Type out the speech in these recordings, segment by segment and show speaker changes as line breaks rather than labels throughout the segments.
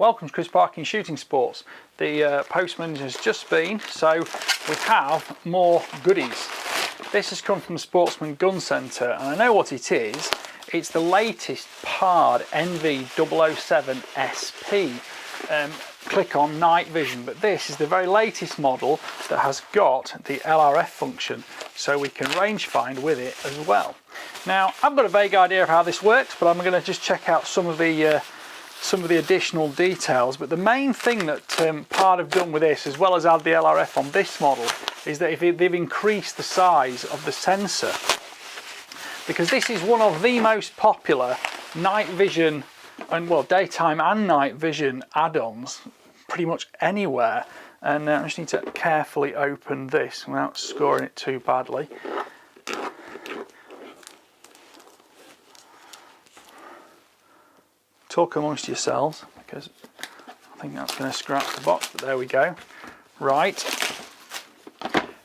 Welcome to Chris Parking Shooting Sports. The postman has just been, so we have more goodies. This has come from the Sportsman Gun Centre, and I know what it is. It's the latest PARD NV007SP click on night vision, but this is the very latest model that has got the LRF function, so we can range find with it as well. Now, I've got a vague idea of how this works, but I'm going to just check out some of the additional details. But the main thing that PARD have done with this, as well as add the LRF on this model, is that they've increased the size of the sensor, because this is one of the most popular night vision and, well, daytime and night vision add-ons pretty much anywhere. And I just need to carefully open this without scoring it too badly. Talk amongst yourselves, because I think that's going to scratch the box, but there we go. Right,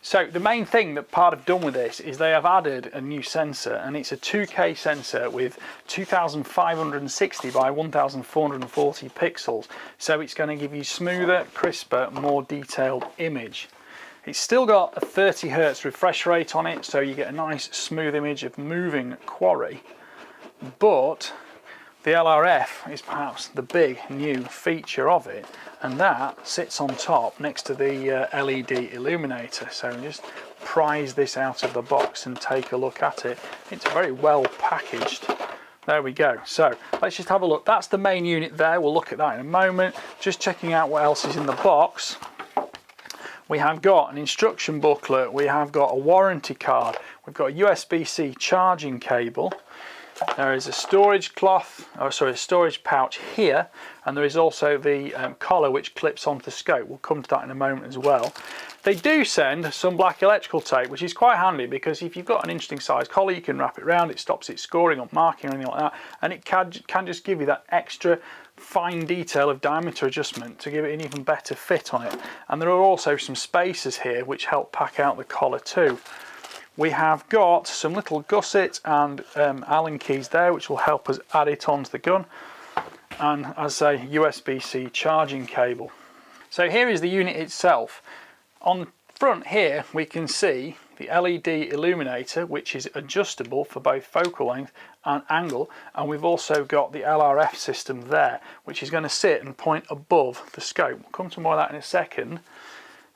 so the main thing that PARD have done with this is they have added a new sensor, and it's a 2K sensor with 2560 by 1440 pixels, so it's going to give you smoother, crisper, more detailed image. It's still got a 30 Hz refresh rate on it, so you get a nice smooth image of moving quarry, but the LRF is perhaps the big new feature of it, and that sits on top next to the LED illuminator. So just prise this out of the box and take a look at it. It's very well packaged. There we go. So let's just have a look. That's the main unit there. We'll look at that in a moment. Just checking out what else is in the box. We have got an instruction booklet. We have got a warranty card. We've got a USB-C charging cable. There is a storage storage pouch here, and there is also the collar which clips onto the scope. We'll come to that in a moment as well. They do send some black electrical tape, which is quite handy, because if you've got an interesting size collar, you can wrap it around. It stops it scoring or marking or anything like that, and it can just give you that extra fine detail of diameter adjustment to give it an even better fit on it. And there are also some spacers here which help pack out the collar too. We have got some little gussets and Allen keys there, which will help us add it onto the gun, and as I say, USB-C charging cable. So here is the unit itself. On the front here we can see the LED illuminator, which is adjustable for both focal length and angle, and we've also got the LRF system there, which is going to sit and point above the scope. We'll come to more of that in a second.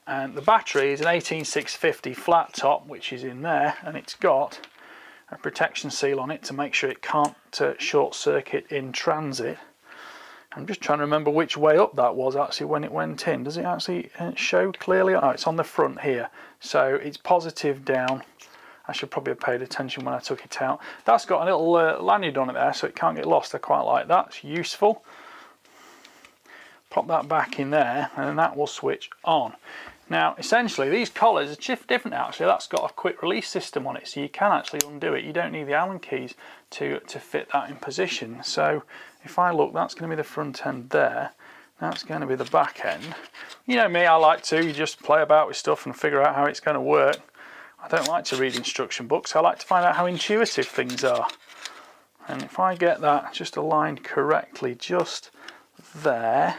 And the battery is an 18650 flat top, which is in there, and it's got a protection seal on it to make sure it can't short circuit in transit. I'm just trying to remember which way up that was actually when it went in. Does it actually show clearly? Oh, it's on the front here, so it's positive down. I should probably have paid attention when I took it out. That's got a little lanyard on it there, so it can't get lost. I quite like that, it's useful. Pop that back in there, and that will switch on. Now, essentially, these collars are different actually. That's got a quick release system on it, so you can actually undo it. You don't need the Allen keys to fit that in position. So if I look, that's going to be the front end there. That's going to be the back end. You know me, I like to just play about with stuff and figure out how it's going to work. I don't like to read instruction books. I like to find out how intuitive things are. And if I get that just aligned correctly, just there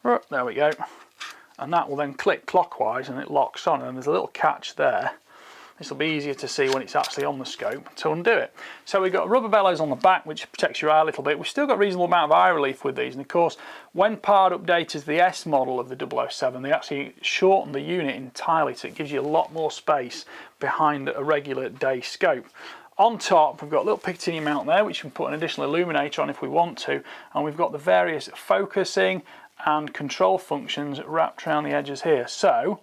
we go, and that will then click clockwise and it locks on, and there's a little catch there. This will be easier to see when it's actually on the scope to undo it. So we've got rubber bellows on the back, which protects your eye a little bit. We've still got a reasonable amount of eye relief with these, and of course when PARD updated the S model of the 007, they actually shortened the unit entirely, so it gives you a lot more space behind a regular day scope. On top we've got a little Picatinny mount there, which we can put an additional illuminator on if we want to, and we've got the various focusing and control functions wrapped around the edges here. So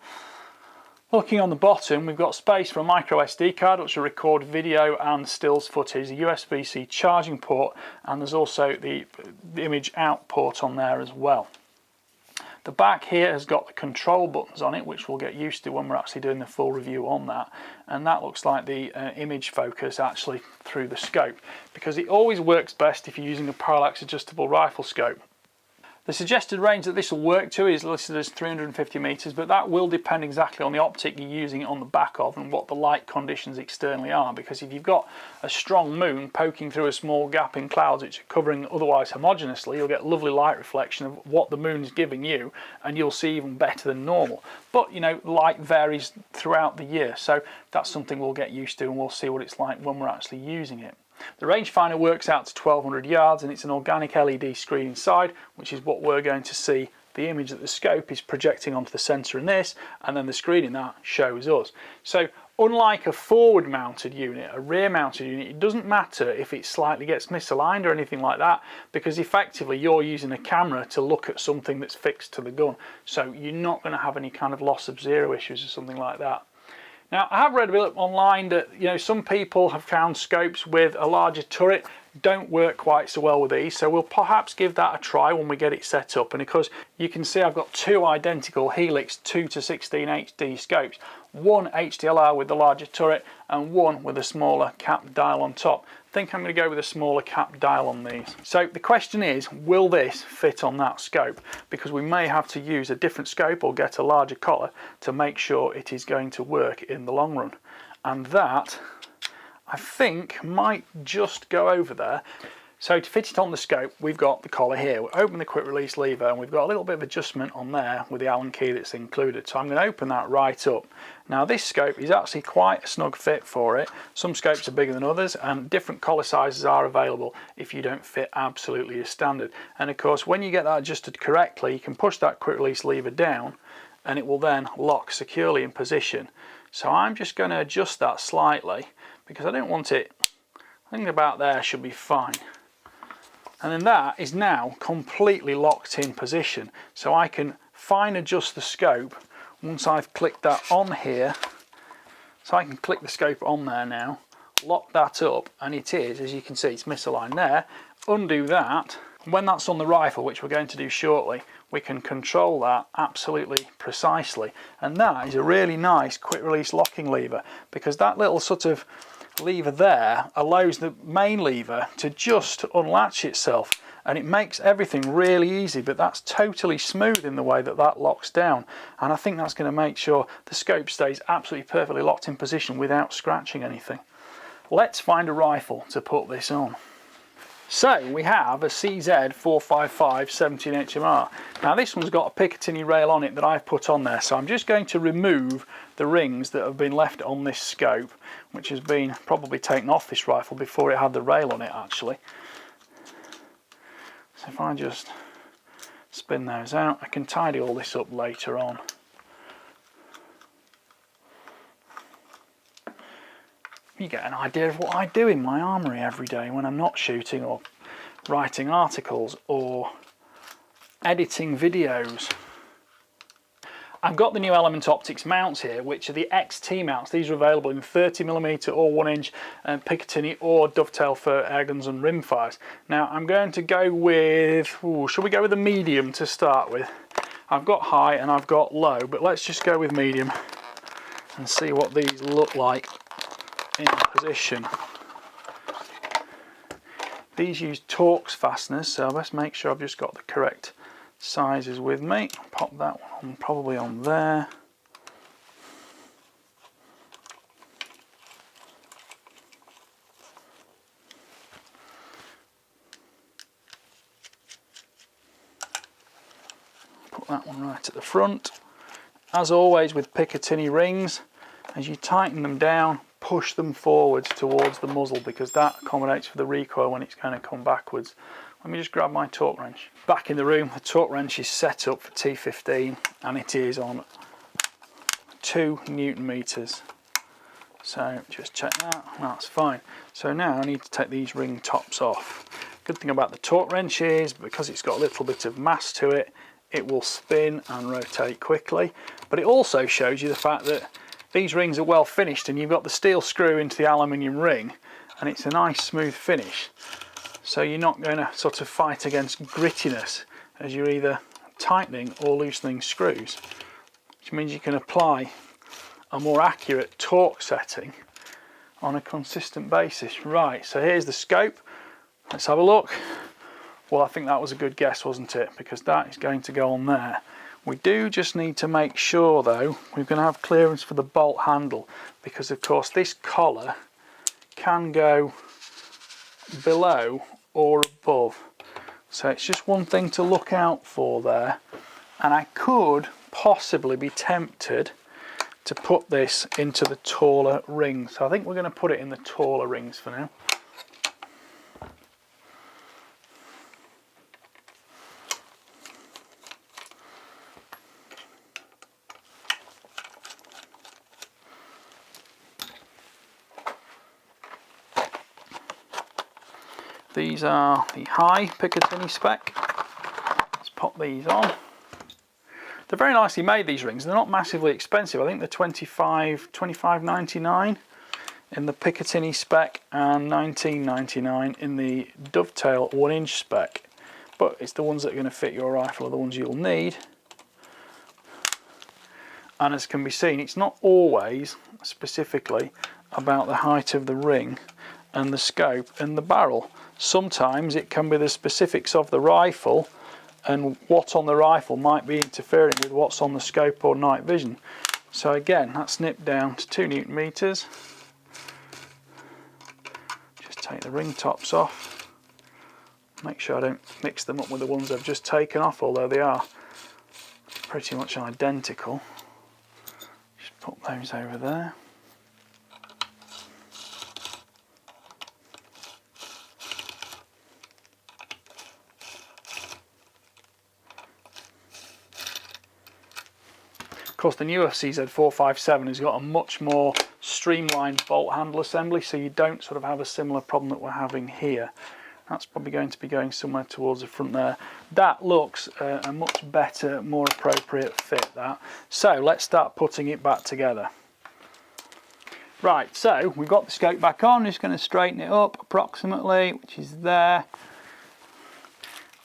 looking on the bottom, we've got space for a micro SD card which will record video and stills footage, a USB-C charging port, and there's also the image out port on there as well. The back here has got the control buttons on it, which we'll get used to when we're actually doing the full review on that, and that looks like the image focus actually through the scope, because it always works best if you're using a parallax adjustable rifle scope. The suggested range that this will work to is listed as 350 metres, but that will depend exactly on the optic you're using it on the back of and what the light conditions externally are, because if you've got a strong moon poking through a small gap in clouds which are covering otherwise homogeneously, you'll get lovely light reflection of what the moon is giving you, and you'll see even better than normal. But you know, light varies throughout the year, so that's something we'll get used to, and we'll see what it's like when we're actually using it. The rangefinder works out to 1200 yards, and it's an organic LED screen inside, which is what we're going to see the image that the scope is projecting onto the sensor in this, and then the screen in that shows us. So unlike a forward mounted unit, a rear mounted unit, it doesn't matter if it slightly gets misaligned or anything like that, because effectively you're using a camera to look at something that's fixed to the gun. So you're not going to have any kind of loss of zero issues or something like that. Now, I have read a bit online that, you know, some people have found scopes with a larger turret don't work quite so well with these, so we'll perhaps give that a try when we get it set up. And of course, you can see I've got two identical Helix 2:16 HD scopes, one HDLR with the larger turret and one with a smaller cap dial on top. I think I'm going to go with a smaller cap dial on these. So the question is, will this fit on that scope? Because we may have to use a different scope or get a larger collar to make sure it is going to work in the long run. And that, I think, might just go over there. So to fit it on the scope, we've got the collar here. We'll open the quick release lever, and we've got a little bit of adjustment on there with the Allen key that's included. So I'm going to open that right up. Now this scope is actually quite a snug fit for it. Some scopes are bigger than others, and different collar sizes are available if you don't fit absolutely as standard. And of course, when you get that adjusted correctly, you can push that quick release lever down and it will then lock securely in position. So I'm just going to adjust that slightly because I don't want it, I think about there should be fine. And then that is now completely locked in position. So I can fine adjust the scope once I've clicked that on here. So I can click the scope on there now, lock that up, and it is, as you can see, it's misaligned there. Undo that. When that's on the rifle, which we're going to do shortly, we can control that absolutely precisely. And that is a really nice quick release locking lever, because that little sort of lever there allows the main lever to just unlatch itself, and it makes everything really easy. But that's totally smooth in the way that that locks down, and I think that's going to make sure the scope stays absolutely perfectly locked in position without scratching anything. Let's find a rifle to put this on. So we have a CZ455 17HMR. Now this one's got a Picatinny rail on it that I've put on there, so I'm just going to remove the rings that have been left on this scope, which has been probably taken off this rifle before it had the rail on it actually. So if I just spin those out, I can tidy all this up later on. You get an idea of what I do in my armoury every day when I'm not shooting or writing articles or editing videos. I've got the new Element Optics mounts here, which are the XT mounts. These are available in 30mm or 1-inch Picatinny or Dovetail for airguns and rimfires. Now I'm going to go with, shall we go with a medium to start with? I've got high and I've got low, but let's just go with medium and see what these look like in position. These use Torx fasteners, so let's make sure I've just got the correct sizes with me. Pop that one on, probably on there. Put that one right at the front. As always with Picatinny rings, as you tighten them down, push them forwards towards the muzzle, because that accommodates for the recoil when it's going to come backwards. Let me just grab my torque wrench. Back in the room, the torque wrench is set up for T15 and it is on 2 Newton meters. So just check that, that's fine. So now I need to take these ring tops off. Good thing about the torque wrench is, because it's got a little bit of mass to it, it will spin and rotate quickly. But it also shows you the fact that these rings are well finished, and you've got the steel screw into the aluminium ring, and it's a nice smooth finish. So you're not going to sort of fight against grittiness as you're either tightening or loosening screws, which means you can apply a more accurate torque setting on a consistent basis. Right, so here's the scope. Let's have a look. Well, I think that was a good guess, wasn't it? Because that is going to go on there. We do just need to make sure though, we're going to have clearance for the bolt handle, because of course this collar can go below or above. So it's just one thing to look out for there. And I could possibly be tempted to put this into the taller rings. So I think we're going to put it in the taller rings for now. These are the high Picatinny spec. Let's pop these on. They're very nicely made, these rings. They're not massively expensive. I think they're $25.99 in the Picatinny spec and $19.99 in the Dovetail 1-inch spec. But it's the ones that are going to fit your rifle are the ones you'll need. And as can be seen, it's not always specifically about the height of the ring and the scope and the barrel. Sometimes it can be the specifics of the rifle and what on the rifle might be interfering with what's on the scope or night vision. So again, that's nipped down to 2 Newton meters. Just take the ring tops off. Make sure I don't mix them up with the ones I've just taken off, although they are pretty much identical. Just put those over there. Of course, the newer CZ457 has got a much more streamlined bolt handle assembly, so you don't sort of have a similar problem that we're having here. That's probably going to be going somewhere towards the front there. That looks a much better, more appropriate fit, that. So let's start putting it back together. Right, so we've got the scope back on. Just going to straighten it up approximately, which is there.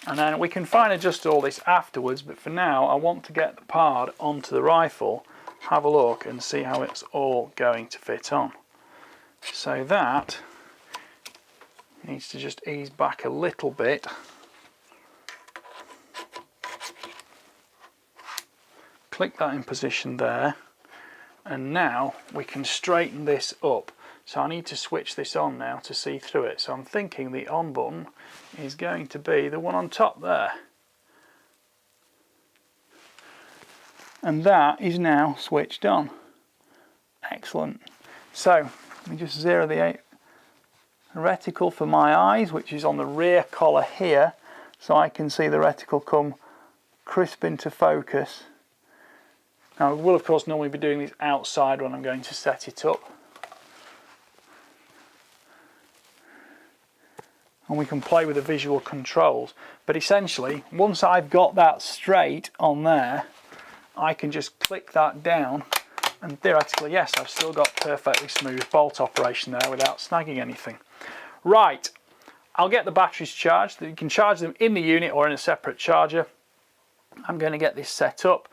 And then we can fine adjust all this afterwards, but for now I want to get the pard onto the rifle, have a look and see how it's all going to fit on. So that needs to just ease back a little bit. Click that in position there, and now we can straighten this up. So I need to switch this on now to see through it. So I'm thinking the on button is going to be the one on top there. And that is now switched on. Excellent. So let me just zero the reticle for my eyes, which is on the rear collar here, so I can see the reticle come crisp into focus. Now I will of course normally be doing this outside when I'm going to set it up. And we can play with the visual controls, but essentially once I've got that straight on there, I can just click that down and theoretically, yes, I've still got perfectly smooth bolt operation there without snagging anything. Right, I'll get the batteries charged. You can charge them in the unit or in a separate charger. I'm going to get this set up.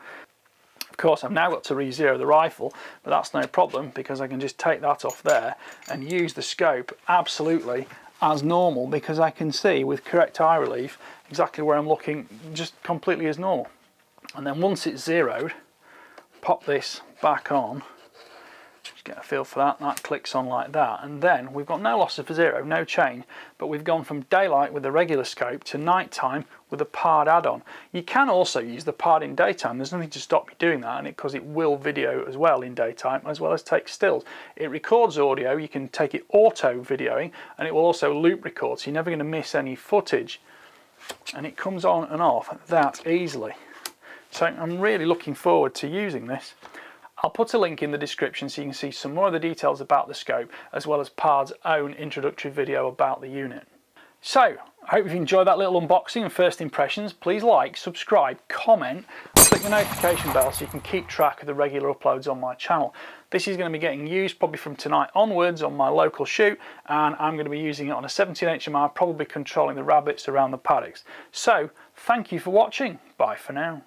Of course, I've now got to re-zero the rifle, but that's no problem because I can just take that off there and use the scope absolutely as normal, because I can see with correct eye relief exactly where I'm looking, just completely as normal. And then once it's zeroed, pop this back on, just get a feel for that, and that clicks on like that, and then we've got no loss of zero, no change, but we've gone from daylight with the regular scope to nighttime with the pard add-on. You can also use the pard in daytime. There's nothing to stop you doing that, and because it will video as well in daytime, as well as take stills. It records audio. You can take it auto videoing, and it will also loop record, so you're never going to miss any footage, and it comes on and off that easily. So I'm really looking forward to using this. I'll put a link in the description so you can see some more of the details about the scope, as well as Pard's own introductory video about the unit. So, I hope you've enjoyed that little unboxing and first impressions. Please like, subscribe, comment, and click the notification bell so you can keep track of the regular uploads on my channel. This is going to be getting used probably from tonight onwards on my local shoot, and I'm going to be using it on a 17 HMR, probably controlling the rabbits around the paddocks. So, thank you for watching. Bye for now.